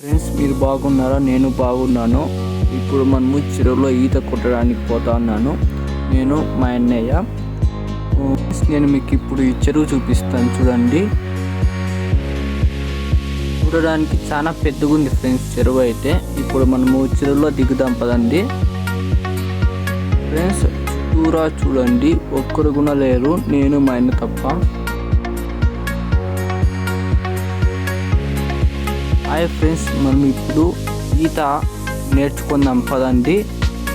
Friends, మీరు బాగున్నారా? నేను బాగున్నాను. ఇప్పుడు మనము చెరువులో ఈత కొట్టడానికి పోతున్నాను. నేను మా అన్నయ్య. నేను మీకు ఇప్పుడు ఈ చెరువు చూపిస్తాను, చూడండి. చూడడానికి చాలా పెద్దగా ఉంది ఫ్రెండ్స్ చెరువు అయితే. ఇప్పుడు మనము చెరువులో దిగుదాం పదండి. ఫ్రెండ్స్, చుట్టూరా చూడండి, ఒక్కరు కూడా లేరు, నేను మా అన్న తప్ప. హాయ్ ఫ్రెండ్స్, మనం ఇప్పుడు ఈత నేర్చుకుందాం పదండి.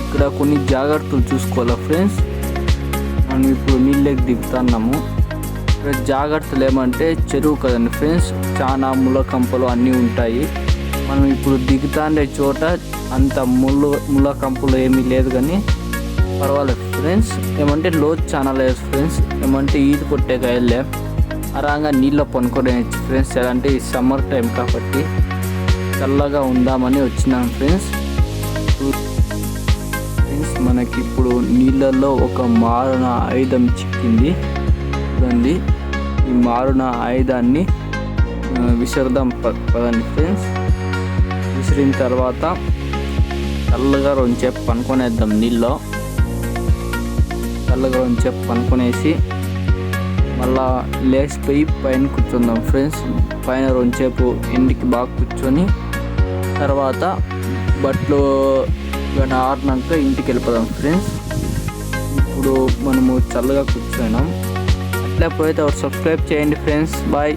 ఇక్కడ కొన్ని జాగ్రత్తలు చూసుకోవాలా ఫ్రెండ్స్. మనం ఇప్పుడు నీళ్ళకి దిగుతున్నాము. ఇక్కడ జాగ్రత్తలు ఏమంటే చెరువు కదండి ఫ్రెండ్స్, చాలా ముళ్ళ కంపలు అన్నీ ఉంటాయి. మనం ఇప్పుడు దిగుతాండే చోట అంత ముళ్ళ కంపలు ఏమీ లేదు, కానీ పర్వాలేదు ఫ్రెండ్స్. ఏమంటే లోతు చాలా లేదు ఫ్రెండ్స్. ఏమంటే ఈత కొట్టేకాయలే అరాంగా నీళ్ళ పనుకోవచ్చు ఫ్రెండ్స్. ఎలాంటి ఈ సమ్మర్ టైం కాబట్టి చల్లగా ఉందామని వచ్చినాం ఫ్రెండ్స్. మనకి ఇప్పుడు నీళ్ళల్లో ఒక మారున ఆయుధం చిక్కింది, చూడండి. ఈ మారున ఆయుధాన్ని విసరదాం పదండి ఫ్రెండ్స్. విసిరిన తర్వాత చల్లగా రెండుసేపు పనుకొనేద్దాం నీళ్ళలో. చల్లగా రెండుసేపు పనుకొనేసి మళ్ళా లేచిపోయి పైన కూర్చుందాం ఫ్రెండ్స్. పైన రెండుసేపు ఎండికి బాగా కూర్చొని తర్వాత బట్టలు ఆరినాక ఇంటికి వెళ్ళిపోదాం ఫ్రెండ్స్. ఇప్పుడు మనము చల్లగా కూర్చున్నాం. అట్లా పోయితే సబ్స్క్రైబ్ చేయండి ఫ్రెండ్స్. బాయ్.